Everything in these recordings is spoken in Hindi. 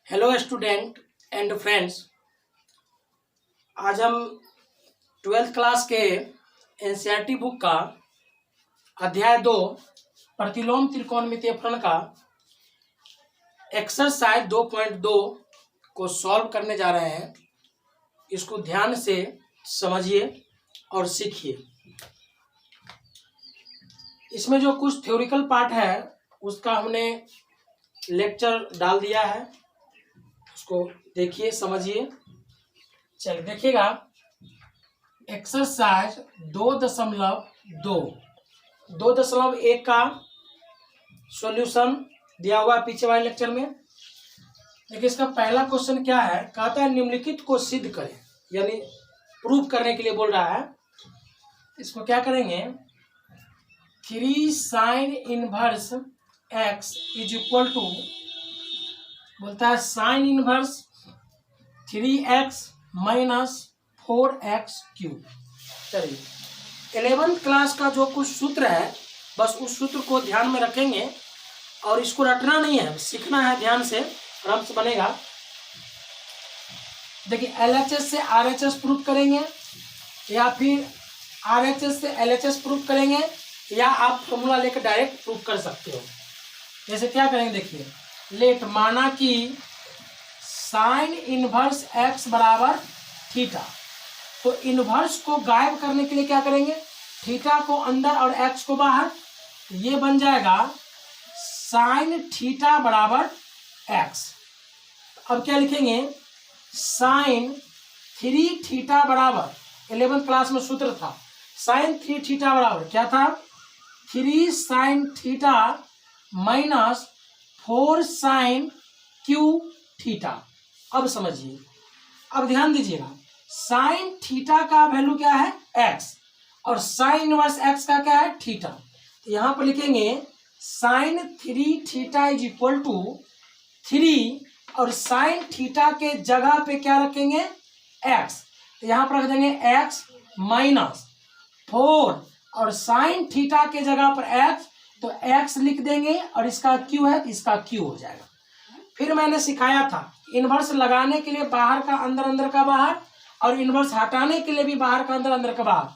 Hello student and friends. आज हम 12th क्लास के एनसीईआरटी बुक का अध्याय 2 प्रतिलोम त्रिकोणमितीय फलन का एक्सरसाइज 2.2 को सॉल्व करने जा रहे हैं। इसको ध्यान से समझिए और सीखिए। इसमें जो कुछ थ्योरिकल पार्ट है उसका हमने लेक्चर डाल दिया है, उसको देखिए समझिए। चलिए देखिएगा, एक्सरसाइज 2.1 का सॉल्यूशन दिया हुआ है पीछे वाले लेक्चर में। देखिए इसका पहला क्वेश्चन क्या है, कहता है निम्नलिखित को सिद्ध करें, यानी प्रूव करने के लिए बोल रहा है। इसको क्या करेंगे, 3 sin inverse x is equal to, बोलता है sign inverse 3x minus 4x cube. चलिए 11th क्लास का जो कुछ सूत्र है बस उस सूत्र को ध्यान में रखेंगे और इसको रटना नहीं है, सीखना है ध्यान से, आराम से बनेगा। देखिए LHS से RHS प्रूव करेंगे या फिर RHS से LHS प्रूव करेंगे, या आप फॉर्मूला लेकर डायरेक्ट प्रूव कर सकते हो। जैसे क्या करेंगे, देखिए लेट माना कि साइन इनवर्स x बराबर थीटा, तो इनवर्स को गायब करने के लिए क्या करेंगे, थीटा को अंदर और x को बाहर, ये बन जाएगा साइन थीटा बराबर x। अब क्या लिखेंगे, साइन 3 थीटा बराबर, 11th क्लास में सूत्र था साइन 3 थीटा बराबर क्या था, 3 sine theta minus 4 sine cube theta. अब समझिए, अब ध्यान दीजिएगा, साइन थीटा का वैल्यू क्या है x और साइन इनवर्स x का क्या है थीटा। तो यहां पर लिखेंगे sine 3 theta is equal to 3 और साइन थीटा के जगह पे क्या रखेंगे x, तो यहां पर रख देंगे x माइनस 4 और साइन थीटा के जगह पर x, तो x लिख देंगे और इसका q है, इसका q हो जाएगा। फिर मैंने सिखाया था इनवर्स लगाने के लिए बाहर का अंदर, अंदर का बाहर, और इनवर्स हटाने के लिए भी बाहर का अंदर, अंदर का बाहर।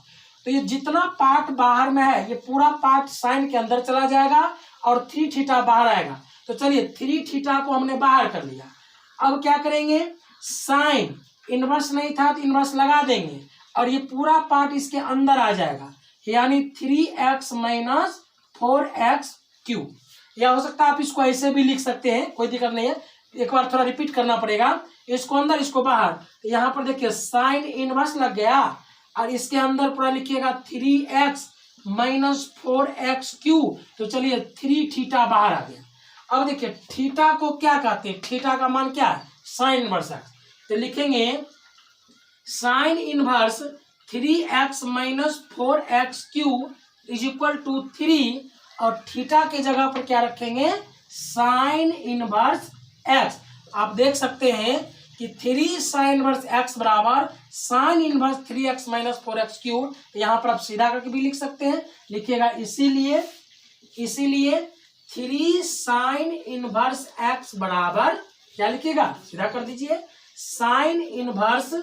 तो ये जितना पार्ट बाहर में है ये पूरा पार्ट साइन के अंदर चला जाएगा और 3 थीटा बाहर आएगा। तो चलिए 3 थीटा को हमने बाहर कर लिया। अब क्या करेंगे, साइन इनवर्स नहीं था तो इनवर्स लगा देंगे और ये पूरा पार्ट इसके अंदर आ जाएगा, यानी 3x माइनस 4x क्यूब। या हो सकता है आप इसको ऐसे भी लिख सकते हैं, कोई दिक्कत नहीं है, एक बार थोड़ा रिपीट करना पड़ेगा, इसको अंदर इसको बाहर। तो यहाँ पर देखिए साइन इनवर्स लग गया और इसके अंदर पूरा लिखिएगा 3x माइनस 4x क्यूब। तो चलिए 3 थीटा बाहर आ गया। अब देखिए थीटा को क्या कहते हैं, थीटा का मान क्या है साइन इनवर्स x, तो लिखेंगे sine inverse 3x minus 4x cube is equal to 3 और थीटा के जगह पर क्या रखेंगे साइन इनवर्स x। आप देख सकते हैं कि 3 साइन इनवर्स x बराबर sign inverse 3x minus 4x cube. यहाँ पर आप सीधा करके भी लिख सकते हैं, लिखिएगा इसीलिए 3 साइन इनवर्स x बराबर क्या लिखिएगा, सीधा कर दीजिए, sign inverse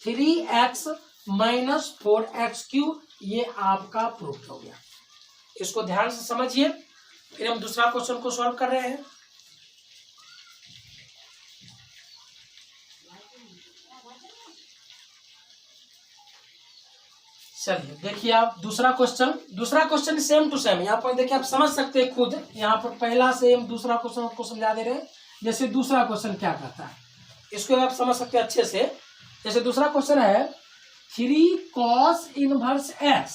3x minus 4x cube. ये आपका प्रूफ हो गया। इसको ध्यान से समझिए। फिर हम दूसरा क्वेश्चन को सॉल्व कर रहे हैं। चलिए देखिए आप दूसरा क्वेश्चन सेम टू सेम, यहाँ पर देखिए आप समझ सकते हैं खुद, यहाँ पर पहला सेम दूसरा क्वेश्चन आपको समझा दे रहे हैं। जैसे दूसरा क्वेश्चन क्या कहता है इसको आप समझ सकते हैं अच्छे से। जैसे दूसरा क्वेश्चन है 3 कॉस इनवर्स x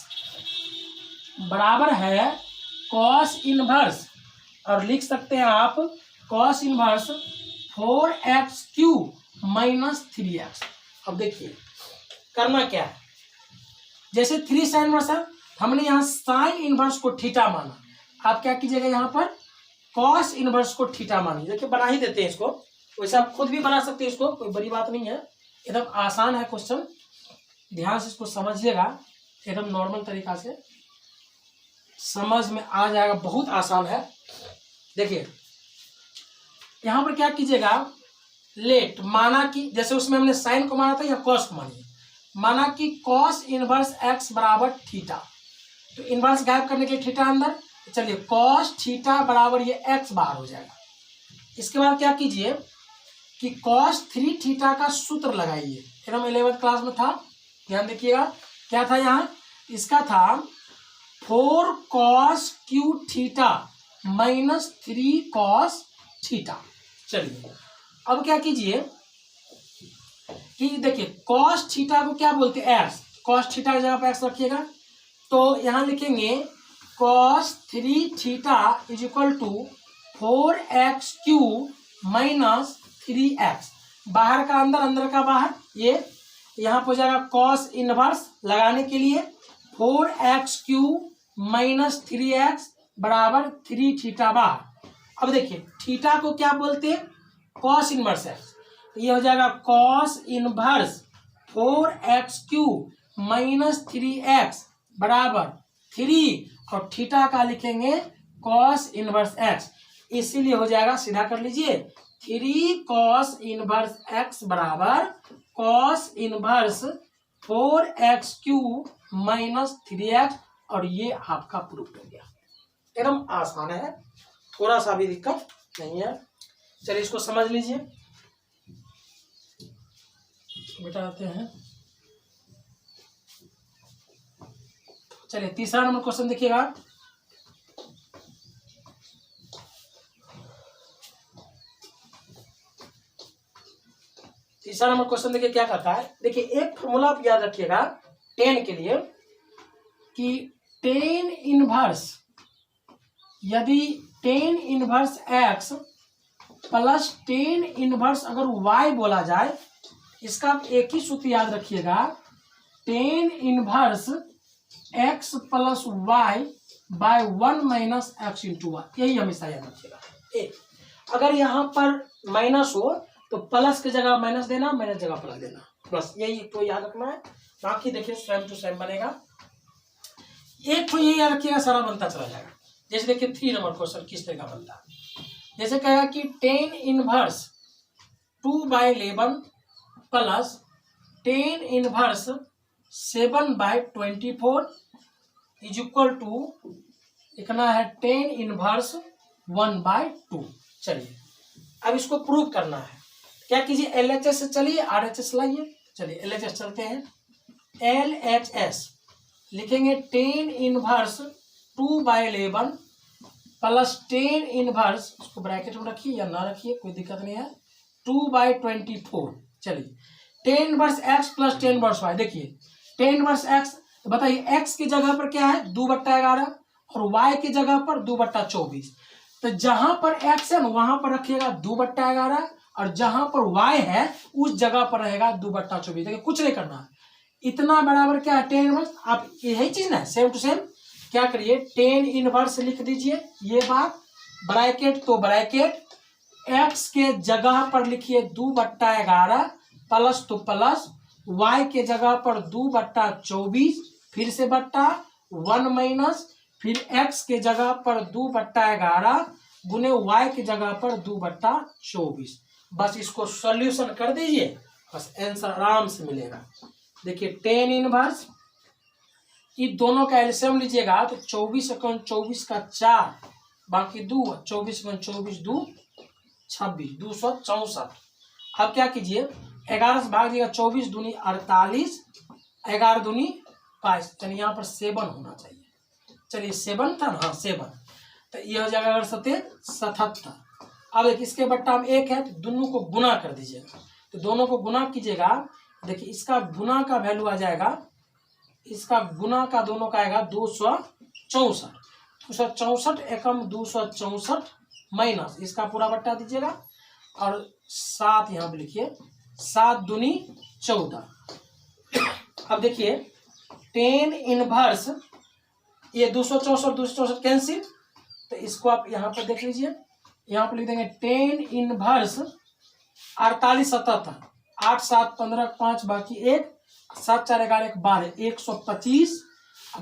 बराबर है कॉस इनवर्स, और लिख सकते हैं आप cos inverse 4x cube minus 3x। अब देखिए करना क्या है, जैसे 3 साइन इनवर्स है, हमने यहाँ साइन इनवर्स को थीटा माना, आप क्या कीजिएगा यहाँ पर कॉस इनवर्स को थीटा मानिए। देखिए बना ही देते हैं इसको, वैसे आप खुद भी बना सकते हैं इसको, कोई बड़ी बात नहीं है, एकदम आसान है क्वेश्चन, ध्यान से इसको समझिएगा, एकदम नॉर्मल तरीका से समझ में आ जाएगा, बहुत आसान है। देखिए यहाँ पर क्या कीजिएगा, लेट, माना कि जैसे उसमें हमने साइन को माना था या कॉस को मानिए, माना कि कॉस इनवर्स एक्स बराबर थीटा, तो इनवर्स गायब करने के लिए थीटा अंदर, चलिए कॉस थीटा बराबर ये एक्स बाहर हो जाएगा। इसके बाद क्या कीजिए कि कॉस 3 थीटा का सूत्र लगाइए, एकदम 11th क्लास में था, ध्यान देखिएगा क्या था यहाँ, इसका था 4 cos Q theta minus 3 cos theta. चलिए अब क्या कीजिए कि देखिए कॉस थीटा को क्या बोलते हैं, एक्स, कॉस थीटा की जगह पर एक्स रखिएगा, तो यहाँ लिखेंगे cos 3 theta is equal to 4x cube minus 3x, बाहर का अंदर अंदर का बाहर, ये यहाँ पर हो जाएगा कॉस इनवर्स लगाने के लिए 4x क्यू माइनस 3x बराबर 3 थीटा बाहर। अब देखिए थीटा को क्या बोलते हैं, कॉस इनवर्स एक्स, तो ये हो जाएगा cos inverse 4x cube minus 3x बराबर 3 और थीटा का लिखेंगे कॉस इनवर्स एक्स, इसीलिए हो जाएगा, सीधा कर लीजिए 3 कॉस इनवर्स एक्स बराबर cos inverse 4x cube minus 3x, और ये आपका प्रूफ हो गया। एकदम आसान है, थोड़ा सा भी दिक्कत नहीं है। चलिए इसको समझ लीजिए, मिटाते हैं। चलिए तीसरा नंबर क्वेश्चन देखिएगा, तीसरा नंबर क्वेश्चन देखिए क्या कहता है। देखिए एक फॉर्मूला आप याद रखिएगा टेन के लिए कि टेन इनवर्स, यदि tan inverse X plus tan inverse अगर वाई बोला जाए, इसका आप एक ही सूत्र याद रखिएगा, tan inverse X plus Y by 1 minus X into Y, यही हमेशा याद रखिएगा। अगर यहाँ पर माइनस हो तो प्लस की जगह माइनस देना, माइनस जगह प्लस देना, बस यही तो याद रखना है। बाकी देखिए सेम टू सेम बनेगा, एक तो ये याद रखिएगा, सारा बनता चला जाएगा। जैसे देखिए 3 नंबर क्वेश्चन किस तरह का बनता है, जैसे कहेगा कि tan inverse 2/11 plus tan inverse 7/24 is equal to लिखना है टेन इनवर्स 1/2। चलिए अब इसको प्रूव करना है, क्या कीजिए LHS से चलिए RHS लाइए। चलिए LHS चलते हैं, LHS लिखेंगे ten inverse 2/11 plus tan inverse, उसको ब्रैकेट में रखिए या ना रखिए कोई दिक्कत नहीं है, 2/24। चलिए tan inverse X plus tan inverse Y, देखिए टेन इनवर्स एक्स, तो बताइए एक्स की जगह पर क्या है 2/11 और वाई की जगह पर 2/24, तो जहां पर एक्स है ना वहां पर रखिएगा 2/11 और जहां पर वाई है उस जगह पर रहेगा 2/24। देखिए कुछ नहीं करना है, इतना बराबर क्या है टेन इनवर्स, आप यही चीज ना सेम टू सेम क्या करिए टेन इनवर्स लिख दीजिए, ये बात ब्रैकेट, तो ब्रैकेट एक्स के जगह पर लिखिए 2/11 प्लस तो प्लस, वाई के जगह पर 2/24 फिर से बट्टा 1 माइनस, फिर एक्स के जगह पर 2/11 गुने वाई की जगह पर 2/24। बस इसको सॉल्यूशन कर दीजिए, बस आंसर आराम से मिलेगा। देखिए टेन इनवर्स, ये दोनों का एलसीएम लीजिएगा तो 24 × 24 का 4 बाकी 2, 24 × 24 2 26, 264। अब क्या कीजिए 11 से भाग दिएगा, 24 दूनी 48, 11 दूनी 22, यानी यहाँ पर 7 होना चाहिए। चलिए 7 था ना, हाँ 7, तो ये हो जाएगा अगर 77। अब एक इसके बट्टा में 1 है तो दोनों को गुना कर दीजिएगा, तो दोनों को गुना कीजिएगा, देखिए इसका गुना का वैल्यू आ जाएगा, इसका गुना का दोनों का आएगा 264, 264 एकम 264 माइनस इसका पूरा बट्टा दीजिएगा और 7 यहाँ पे लिखिए, 7 दूनी 14। अब देखिए टेन इनवर्स, ये 264 कैंसिल, तो इसको आप यहाँ पर देख लीजिए, यहाँ पर लिख देंगे टेन इनवर्स 48 77, 8 7 15 5 बाकी 1, 7 4 11 12, 125।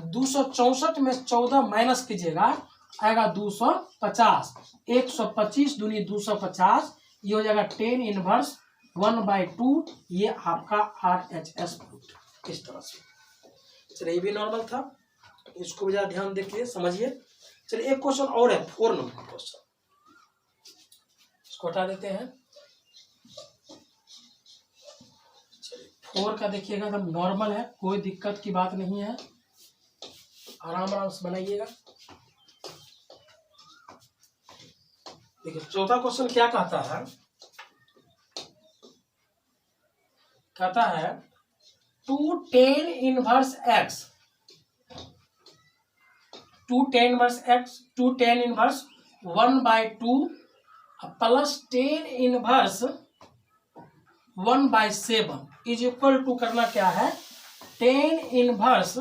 264 में 14 माइनस कीजिएगा आएगा 250, 125 दूनी 250, ये हो जाएगा 10 इनवर्स 1/2, ये आपका RHS प्रूफ। इस तरह से। चलिए ये भी नॉर्मल था, इसको भी ज़्यादा ध्यान देखिए समझिए। चलिए एक क्वेश्चन और है, 4 नंबर क्वेश्चन, इसको हटा देते हैं। चलिए 4 का देखिएगा एकदम नॉर्मल है, कोई दिक्कत की बात नहीं है, आराम आराम से बनाइएगा। देखिए चौथा क्वेश्चन क्या कहता है, कहता है 2 tan inverse x, 2 tan inverse x, 2 tan inverse 1/2 plus tan inverse 1/7 is equal to करना क्या है, tan इनवर्स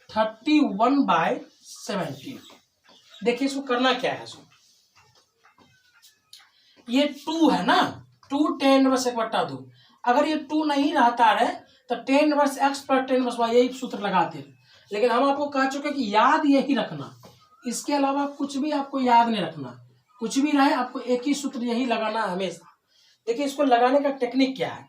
31/17। देखिए इसको करना क्या है, इसको ये 2 है ना, 2 tan इनवर्स 1/2, अगर ये 2 नहीं रहता है तो tan इनवर्स x पर tan इनवर्स y, यही सूत्र लगाते हैं। लेकिन हम आपको कह चुके कि याद यही रखना, इसके अलावा कुछ भी आपको याद नहीं रखना, कुछ भी रहे आपको एक ही सूत्र यही लगाना है हमेशा। देखिए इसको लगाने का टेक्निक क्या है,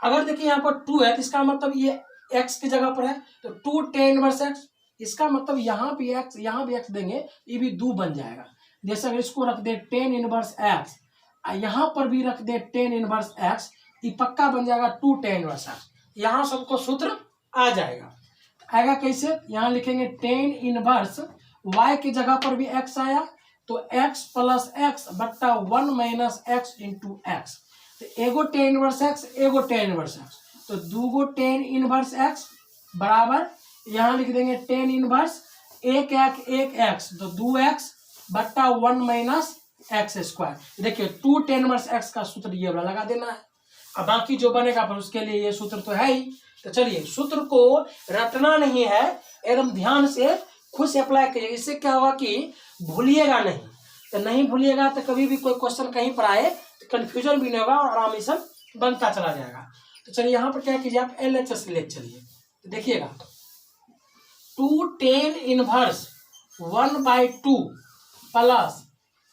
अगर देखिए यहाँ पर 2 है तो इसका मतलब ये x की जगह पर है, तो 2 tan इनवर्स x, इसका मतलब यहाँ भी x, यहाँ भी x देंगे, ये भी 2 बन जाएगा। जैसे अगर इसको रख दे tan इनवर्स x, यहाँ पर भी रख दे tan इनवर्स x, ये पक्का बन जाएगा 2 tan इनवर्स x। यहाँ सबको सूत्र आ जाएगा। आएगा कैसे, यहाँ लिखेंगे tan इनवर्स y की जगह पर भी x आया, तो x प्लस x बट्टा 1 माइनस x इंटू एक्स, तो एगो tan इनवर्स x, एगो tan इनवर्स x, तो 2 गो tan इनवर्स x बराबर, यहाँ लिख देंगे tan इनवर्स 1x, तो 2x बट्टा 1 माइनस एक्स स्क्वायर। देखिए 2 tan इनवर्स x का सूत्र ये वाला लगा देना है, अब बाकी जो बनेगा पर उसके लिए ये सूत्र तो है ही। तो चलिए सूत्र को रटना नहीं है, एकदम ध्यान से खुद से अप्लाई करिए, इससे क्या होगा कि भूलिएगा नहीं, तो नहीं भूलिएगा तो कभी भी कोई क्वेश्चन कहीं पर आए तो कन्फ्यूजन भी नहीं होगा और आराम से बनता चला जाएगा। तो चलिए यहाँ पर क्या कीजिए, आप LHS ले चलिए, तो देखिएगा 2 tan inverse 1/2 plus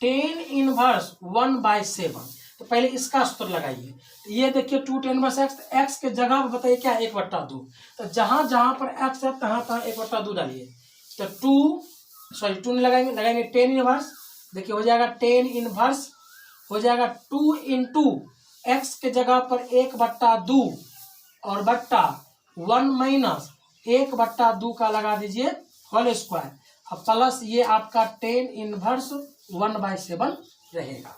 tan inverse 1/7, तो पहले इसका सूत्र लगाइए। तो ये देखिए 2 tan इनवर्स x के जगह पर बताइए क्या, 1/2, तो जहां जहां पर x है तहां तहां 1/2 डालिए, तो 2 नहीं लगाएंगे, लगाएंगे tan इनवर्स, देखिए हो जाएगा tan इनवर्स हो जाएगा 2 इंटू एक्स के जगह पर 1/2 और बट्टा 1 माइनस 1/2 का लगा दीजिए होल स्क्वायर, अब प्लस ये आपका tan इनवर्स 1/7 रहेगा।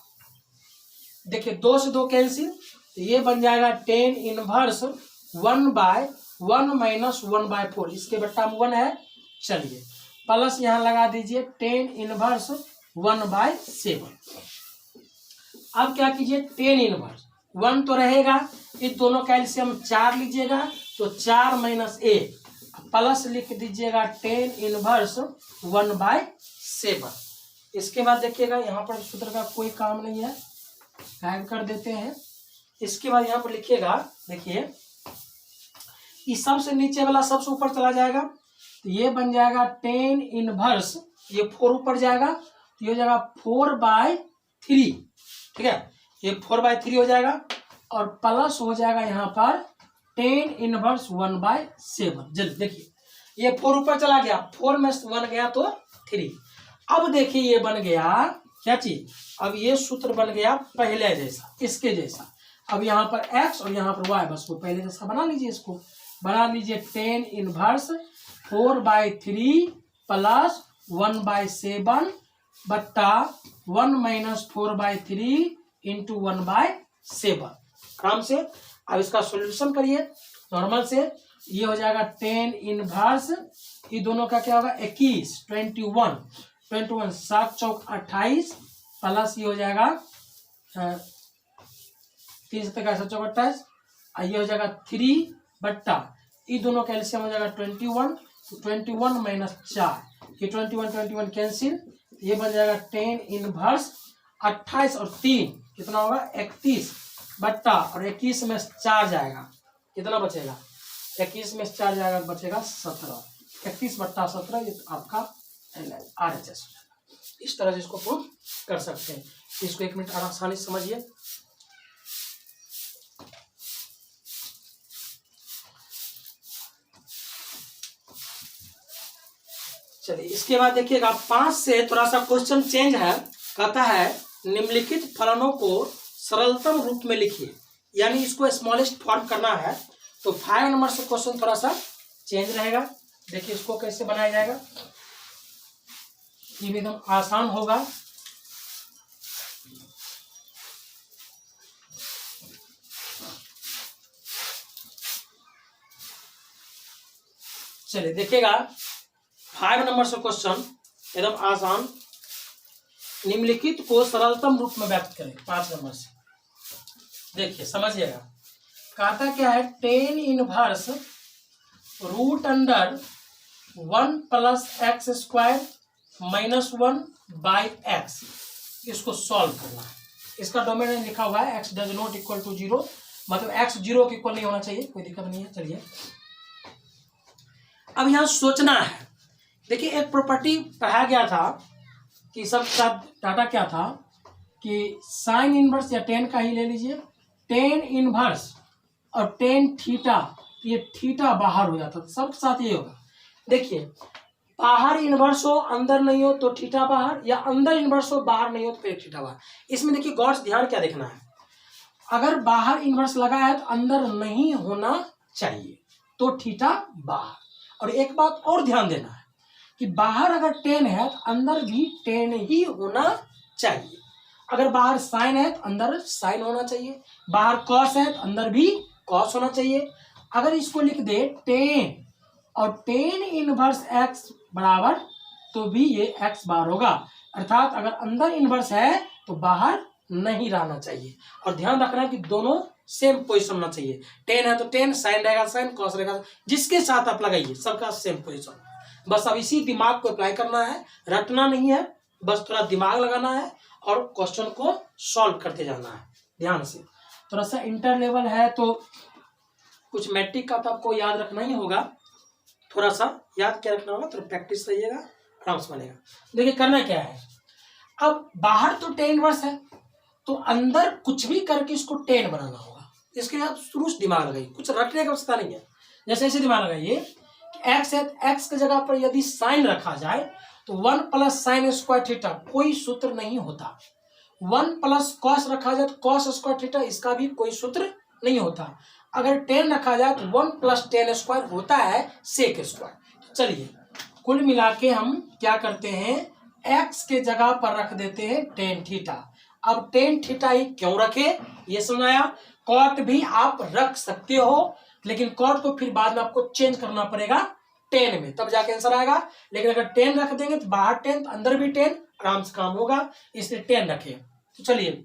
देखिए 2 से 2 कैंसिल, तो ये बन जाएगा tan इनवर्स 1/1 माइनस 1/4, इसके बट्टा में 1 है, चलिए प्लस यहाँ लगा दीजिए tan इनवर्स 1/7। अब क्या कीजिए, tan इनवर्स 1 तो रहेगा, इस दोनों का एलसीएम 4 लीजिएगा, तो 4 माइनस 1 प्लस लिख दीजिएगा tan इनवर्स 1/7। इसके बाद देखिएगा यहाँ पर सूत्र का कोई काम नहीं है, गायब कर देते हैं। इसके बाद यहाँ पर लिखिएगा, देखिए इस सबसे नीचे वाला सबसे ऊपर चला जाएगा, तो ये बन जाएगा tan इनवर्स, ये 4 ऊपर जाएगा, तो ये हो जाएगा 4/3, ठीक है, ये 4/3 हो जाएगा, और प्लस हो जाएगा यहाँ पर tan इनवर्स 1/7। जल्दी देखिए ये 4 ऊपर चला गया, 4 में 1 गया तो 3। अब देखिए ये बन गया क्या चीज, अब ये सूत्र बन गया पहले जैसा, इसके जैसा। अब यहाँ पर x और यहाँ पर y, बस वो पहले जैसा बना लीजिए, इसको बना लीजिए tan इनवर्स 4/3 प्लस 1/7 बट्टा 1 माइनस 4/3 इंटू 1/7। आराम से अब इसका सॉल्यूशन करिए नॉर्मल से, ये हो जाएगा tan इनवर्स, ये दोनों का क्या होगा 21, 21 7 चौक 28 प्लस ये हो जाएगा 3 7 चौक 28, ये हो जाएगा 3 बट्टा ये दोनों का एलसीएम हो जाएगा 21, तो 21 माइनस 4, ये 21 कैंसिल, ये बन जाएगा tan इनवर्स 28 और 3 कितना होगा 31 बट्टा, और 21 में 4 जाएगा, कितना बचेगा 21 में 4 जाएगा, बचेगा 17, 31 बट्टा 17, ये आपका RHS। इस तरह से इसको प्रूव कर सकते हैं। इसको 1 मिनट आसानी से समझिए। चलिए इसके बाद देखिएगा 5 से थोड़ा सा क्वेश्चन चेंज है। कहता है निम्नलिखित फलनों को सरलतम रूप में लिखिए, यानी इसको स्मॉलेस्ट फॉर्म करना है। तो 5 नंबर से क्वेश्चन थोड़ा सा चेंज रहेगा। देखिए इसको कैसे बनाया जाएगा, ये भी एकदम आसान होगा। चलिए देखिएगा 5 नंबर से क्वेश्चन एकदम आसान। निम्नलिखित को सरलतम रूप में व्यक्त करें। 5 नंबर से देखिए समझिएगा। कहता क्या है, tan inverse root under 1 plus X square minus 1 by X, इसको सॉल्व करना है। इसका डोमेन में लिखा हुआ है X does not equal to 0, मतलब एक्स 0 के इक्वल नहीं होना चाहिए, कोई दिक्कत नहीं है। चलिए अब यहाँ सोचना है। देखिए एक प्रॉपर्टी पढ़ाया गया था कि सब साथ डाटा क्या था कि साइन इनवर्स या टेन का ही ले लीजिए, टेन इनवर्स और टेन थीटा, ये थीटा बाहर हो जाता, सबके साथ ये होगा। देखिए बाहर इनवर्स हो अंदर नहीं हो तो थीटा बाहर, या अंदर इनवर्स हो बाहर नहीं हो तो फिर थीटा बाहर। इसमें देखिए गौर से ध्यान क्या देखना है, अगर बाहर इनवर्स लगा है तो अंदर नहीं होना चाहिए, तो थीटा बाहर। और एक बात और ध्यान देना है कि बाहर अगर टेन है तो अंदर भी टेन ही होना चाहिए। अगर बाहर साइन है तो अंदर साइन होना चाहिए, बाहर कॉस है तो अंदर भी कॉस होना चाहिए। अगर इसको लिख दे टेन और टेन इनवर्स एक्स बराबर, तो भी ये एक्स बार होगा, अर्थात अगर अंदर इनवर्स है तो बाहर नहीं रहना चाहिए। और ध्यान रखना है कि दोनों सेम पोजीशन होना चाहिए। टेन है तो टेन, साइन रहेगा साइन, कॉस रहेगा, जिसके साथ आप लगाइए सबका सेम पोजीशन। बस अब इसी दिमाग को अप्लाई करना है, रटना नहीं है, बस थोड़ा दिमाग लगाना है और क्वेश्चन को सॉल्व करते जाना है ध्यान से। थोड़ा सा इंटर लेवल है तो कुछ मैट्रिक का तो आपको याद रखना ही होगा, थोड़ा सा याद क्या रखना होगा, थोड़ा प्रैक्टिस रहिएगा, आराम से बनेगा। देखिए करना क्या है, अब बाहर तो टेन इनवर्स है तो अंदर कुछ भी करके इसको टेन बनाना होगा। इसके लिए आप शुरू से दिमाग लगाइए, कुछ रटने का आवश्यकता नहीं है। जैसे ऐसे दिमाग लगाइए कि एक्स है, एक्स की जगह पर यदि साइन रखा जाए तो 1 प्लस साइन स्क्वायर थीटा, कोई सूत्र नहीं होता। 1 प्लस कॉस रखा जाए तो कॉस स्क्वायर थीटा, इसका भी कोई सूत्र नहीं होता। अगर 10 रखा जाए तो 1 प्लस 10 स्क्वायर होता है सेक स्क्वायर। चलिए कुल मिला के हम क्या करते हैं, एक्स के जगह पर रख देते हैं टेन थीटा। अब टेन थीटा ही क्यों रखे ये समझाया। कॉट भी आप रख सकते हो, लेकिन कॉट को फिर बाद में आपको चेंज करना पड़ेगा 10 में, तब जाके आंसर आएगा। लेकिन अगर 10 रख देंगे तो बाहर 10 तो अंदर भी 10, आराम से काम होगा, इसलिए 10 रखे। तो चलिए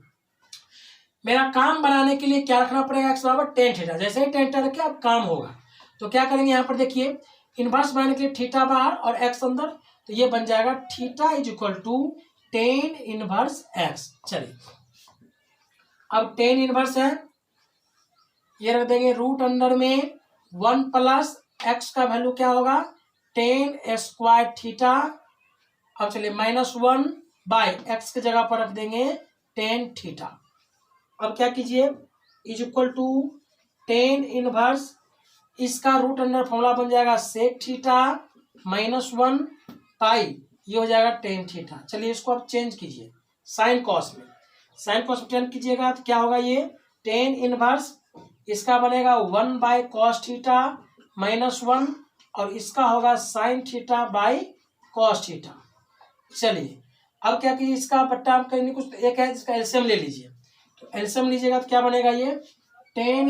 मेरा काम बनाने के लिए क्या रखना पड़ेगा, एक्स बराबर टेन थीटा। जैसे ही टेन थीटा रखे अब काम होगा। तो क्या करेंगे यहाँ पर देखिए, इनवर्स बनाने के लिए थीटा बाहर और एक्स अंदर, तो ये बन जाएगा theta is equal to tan inverse X. चलिए अब टेन इनवर्स है, ये रख देंगे रूट अंडर में 1 प्लस एक्स का वैल्यू क्या होगा, टेन स्क्वायर थीटा। अब चलिए -1 बाय एक्स की जगह पर रख देंगे टेन थीटा। अब क्या कीजिए, is equal to tan inverse, इसका रूट अंडर फॉर्मूला बन जाएगा सेक थीटा -1 पाई, ये हो जाएगा टेन थीटा। चलिए इसको आप चेंज कीजिए साइन कॉस में, साइन कॉस में चेंज कीजिएगा तो क्या होगा, ये टेन इनवर्स, इसका बनेगा 1 बाय कॉस थीटा -1, और इसका होगा sine theta by cos theta. चलिए अब क्या कीजिए, इसका बट्टा आप कहीं कुछ एक है जिसका एलसीएम ले लीजिए, तो एलसीएम लीजिएगा तो क्या बनेगा, ये टेन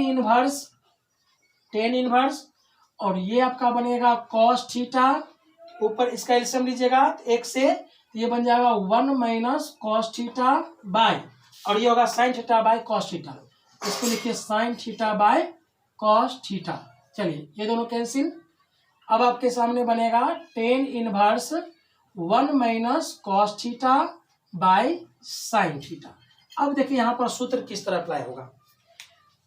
इनवर्स और ये आपका बनेगा कॉस थीटा, ऊपर इसका एलसीएम लीजिएगा एक से, तो ये बन जाएगा 1 माइनस कॉस थीटा बाय, और ये होगा sine theta by cos theta. इसको लिखिए sine theta by cos theta. चलिए ये दोनों कैंसिल। अब आपके सामने बनेगा tan inverse 1 minus cos theta by sine theta. अब देखिए यहाँ पर सूत्र किस तरह अप्लाई होगा।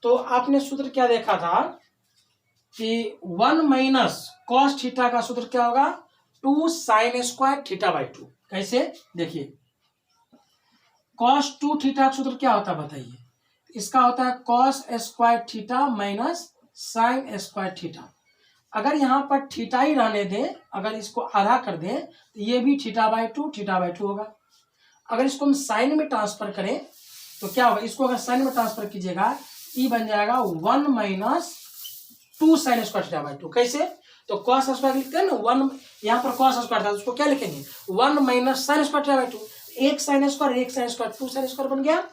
तो आपने सूत्र क्या देखा था कि 1 माइनस कॉस थीटा का सूत्र क्या होगा, 2 साइन स्क्वायर थीटा बाई 2। कैसे देखिए, cos 2 थीटा का सूत्र क्या होता है बताइए, इसका होता है cos square theta minus sign square theta. अगर यहाँ पर थीटा ही रहने दें, अगर इसको आधा कर दें तो ये भी थीटा बाई टू होगा। अगर इसको हम साइन में ट्रांसफर करें तो क्या होगा, इसको अगर साइन में ट्रांसफर कीजिएगा ई बन जाएगा 1 minus 2 sine square theta by two. कैसे, तो कॉस स्क्वायर लिखते हैं ना, 1 यहाँ पर कॉस स्क्वायर था, उसको क्या लिखेंगे 1 minus sign square theta by two, एक साइन स्क्वायर 2 साइन स्क्वायर बन गया।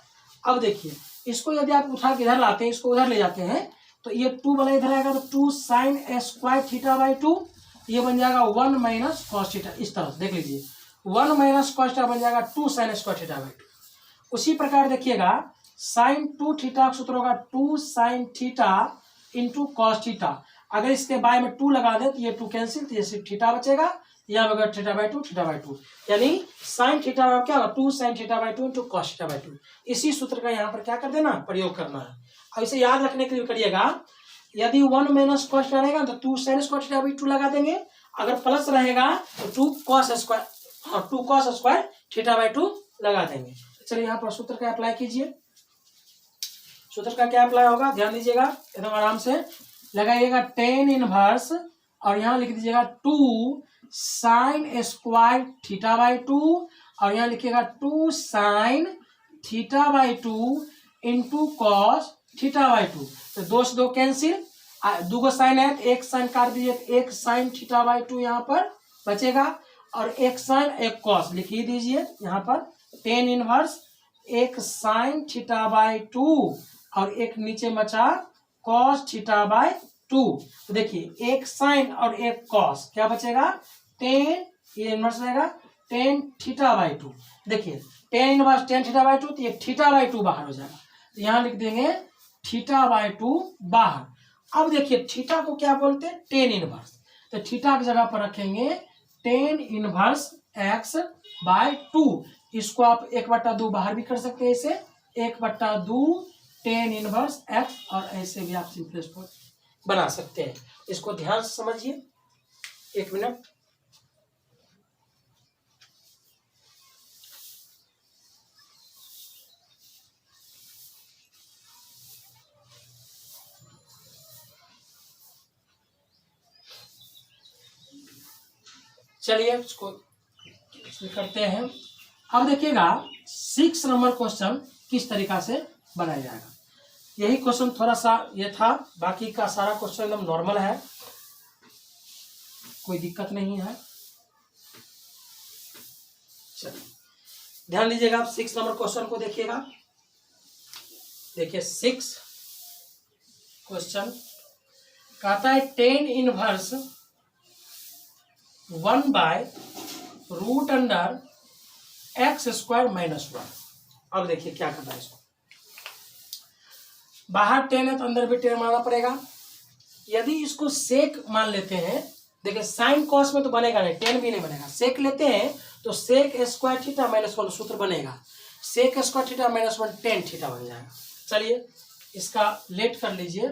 अब देखिए इसको यदि आप उठा के इधर लाते हैं, इसको उधर ले जाते हैं तो ये 2 वाला इधर आएगा तो 2 sine square theta by two, ये बन जाएगा 1 माइनस कॉस थीटा। इस तरह से देख लीजिए 1 माइनस कॉस थीटा बन जाएगा 2 sine square theta by two. उसी प्रकार देखिएगा साइन 2 थीटा का सूत्र होगा 2 sine theta into cos theta. अगर इसके बाय में 2 लगा दें तो ये 2 कैंसिल, तो ये सिर्फ थीटा बचेगा, यहाँ बगैर थीटा बाई टू, यानी साइन थीटा का क्या होगा 2 sine theta by two into cos theta by two. इसी सूत्र का यहाँ पर क्या कर देना, प्रयोग करना है। अब इसे याद रखने के लिए करिएगा, यदि 1 माइनस कॉस थीटा रहेगा तो 2 sine square theta by two लगा देंगे, अगर प्लस रहेगा तो 2 cos square theta by two लगा देंगे। चलिए यहाँ पर सूत्र का अप्लाई कीजिए। सूत्र का क्या अप्लाई होगा, ध्यान दीजिएगा, एकदम आराम से लगाइएगा, टेन इनवर्स और यहाँ लिख दीजिएगा 2 sine square theta by two और यहाँ लिखिएगा 2 sine theta by two into cos theta by two. तो 2 से 2 कैंसिल, 2 साइन है तो एक साइन काट दीजिए, एक साइन थीटा बाई टू यहाँ पर बचेगा और एक साइन एक कॉस लिख ही दीजिए यहाँ पर, टेन इनवर्स एक साइन थीटा बाई टू और एक नीचे बचा कॉस थीटा बाई टू। तो देखिए एक साइन और एक कॉस, क्या बचेगा टेन, ये इनवर्स रहेगा टेन थीटा बाई टू। देखिए tan inverse tan theta by two, तो ये थीटा बाई टू बाहर हो जाएगा, तो यहाँ लिख देंगे थीटा बाई टू बाहर। अब देखिए थीटा को क्या बोलते हैं, टेन इनवर्स, तो थीटा की जगह पर रखेंगे ten inverse x by two. इसको आप 1/2 बाहर भी कर सकते हैं, इसे 1/2 टेन इनवर्स एक्स, और ऐसे भी आप सिंपलेस्ट बना सकते हैं। इसको ध्यान से समझिए, 1 मिनट। चलिए इसको करते हैं। अब देखिएगा 6 नंबर क्वेश्चन किस तरीका से बनाया जाएगा। यही क्वेश्चन थोड़ा सा ये था, बाकी का सारा क्वेश्चन एकदम नॉर्मल है, कोई दिक्कत नहीं है। चलिए ध्यान दीजिएगा, आप 6 नंबर क्वेश्चन को देखिएगा। देखिए 6 क्वेश्चन कहता है टेन इनवर्स 1/√अंडर x² - 1। अब देखिए क्या करना है, इसको बाहर 10 है तो अंदर भी 10 मानना पड़ेगा। यदि इसको सेक मान लेते हैं, देखिए साइन कॉस में तो बनेगा नहीं, 10 भी नहीं बनेगा, सेक लेते हैं तो सेक स्क्वायर थीटा -1 सूत्र बनेगा, सेक स्क्वायर थीटा -1 10 थीटा बन जाएगा। चलिए इसका लेट कर लीजिए,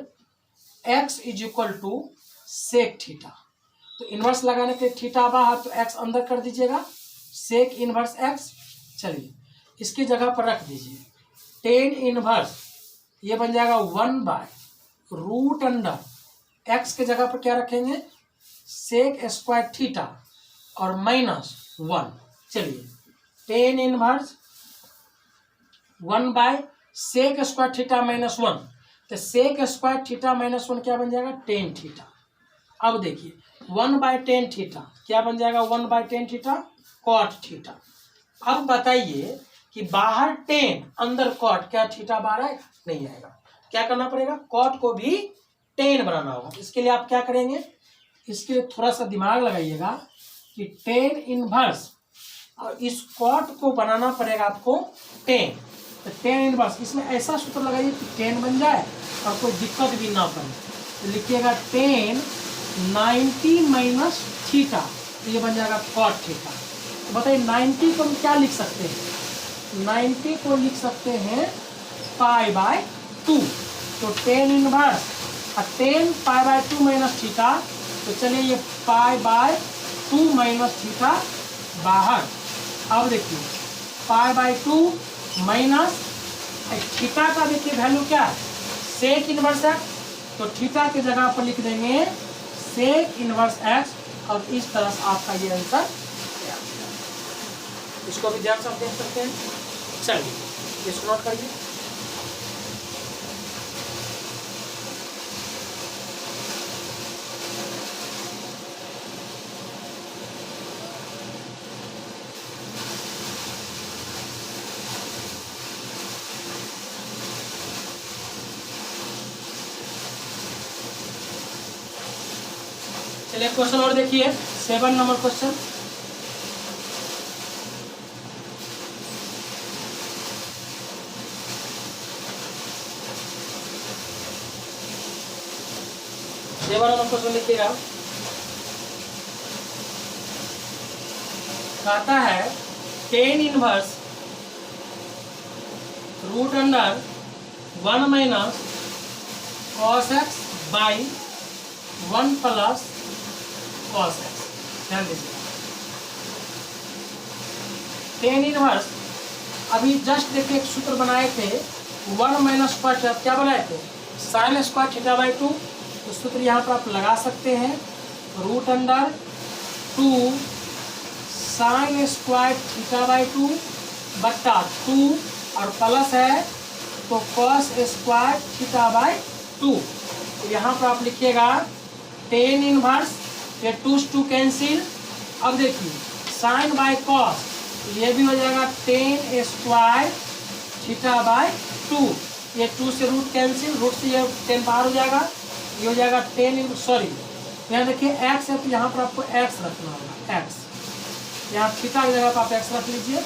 x = सेक थीटा, तो इनवर्स लगाने के थीटा बाहर तो x अंदर कर दीजिएगा, सेक इनवर्स x। चलिए इसकी जगह पर रख दीजिए टेन इनवर्स, ये बन जाएगा 1/√अंडर, x के जगह पर क्या रखेंगे सेक स्क्वायर थीटा और -1। चलिए टेन इनवर्स 1/सेक स्क्वायर थीटा -1, तो सेक स्क्वायर थीटा -1 क्या बन जाएगा 10 थीटा। अब देखिए 1/10 थीटा क्या बन जाएगा, 1/10 थीटा कॉट थीटा। अब बताइए कि बाहर 10 अंदर कॉट, क्या थीटा बाहर आएगा, नहीं आएगा, क्या करना पड़ेगा कॉट को भी 10 बनाना होगा। इसके लिए आप क्या करेंगे, इसके लिए थोड़ा सा दिमाग लगाइएगा कि 10 इनवर्स और इस कॉट को बनाना पड़ेगा आपको 10, तो 10 इनवर्स, इसमें ऐसा सूत्र लगाइए कि 10 बन जाए और कोई दिक्कत भी ना पड़े। तो लिखिएगा 10 90 - थीटा, तो ये बन जाएगा कॉट थीटा। तो बताइए 90 को हम क्या लिख सकते हैं, 90 को लिख सकते हैं π/2, तो 10 इनवर्स और 10 π/2 - थीटा, तो चलिए ये π/2 - थीटा बाहर, अब देखिए पाई बाई 2 माइनस थीटा का देखिए वैल्यू क्या है, सेक इनवर्स एक्स, तो थीटा की जगह पर लिख देंगे सेक इनवर्स एक्स, और इस तरह से आपका ये आंसर, इसको भी ध्यान से आप देख सकते हैं। चलिए इसको नोट करिए। चलिए क्वेश्चन और देखिए 7 नंबर क्वेश्चन। क्वेश्चन लिखिएगा, कहता है tan inverse root under 1 minus cos X by 1 plus cos X. ध्यान दीजिए टेन इनवर्स, अभी जस्ट देखिए एक सूत्र बनाए थे 1 माइनस स्क्वायर, क्या बनाए थे, साइन स्क्वायर थीटा बाई 2, तो सूत्र यहाँ पर आप लगा सकते हैं, root under 2 sine square theta by 2 बट्टा 2 और प्लस है तो कॉस स्क्वायर थीटा बाई 2। तो यहाँ पर आप लिखिएगा टेन इनवर्स, ये 2 से 2 कैंसिल। अब देखिए साइन बाई कॉस, ये भी हो जाएगा टेन स्क्वायर थीटा बाई 2, ये 2 से रूट कैंसिल, रूट से ये 10 बाहर हो जाएगा, ये हो जाएगा 10 सॉरी यहाँ देखिए एक्स है तो यहाँ पर आपको एक्स रखना होगा, एक्स यहाँ थीटा की जगह पर आप एक्स रख लीजिए,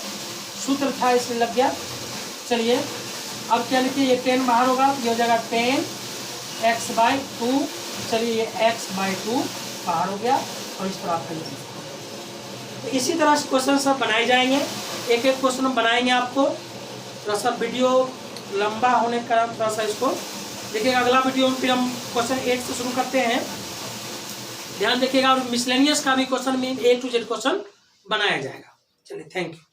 सूत्र था इसलिए लग गया। चलिए अब क्या लिखिए, ये 10 बाहर होगा, ये हो जाएगा 10 एक्स बाई 2, चलिए ये एक्स बाई 2 बाहर हो गया, और इस पर आपका ये तो इसी तरह से क्वेश्चन सब बनाए जाएंगे, एक एक क्वेश्चन हम बनाएंगे आपको। थोड़ा सा वीडियो लंबा होने के कारण थोड़ा सा इसको देखिएगा, अगला वीडियो में फिर हम क्वेश्चन 8 से शुरू करते हैं, ध्यान देखिएगा। और मिसलेनियस का भी क्वेश्चन में A to Z क्वेश्चन बनाया जाएगा। चलिए थैंक यू।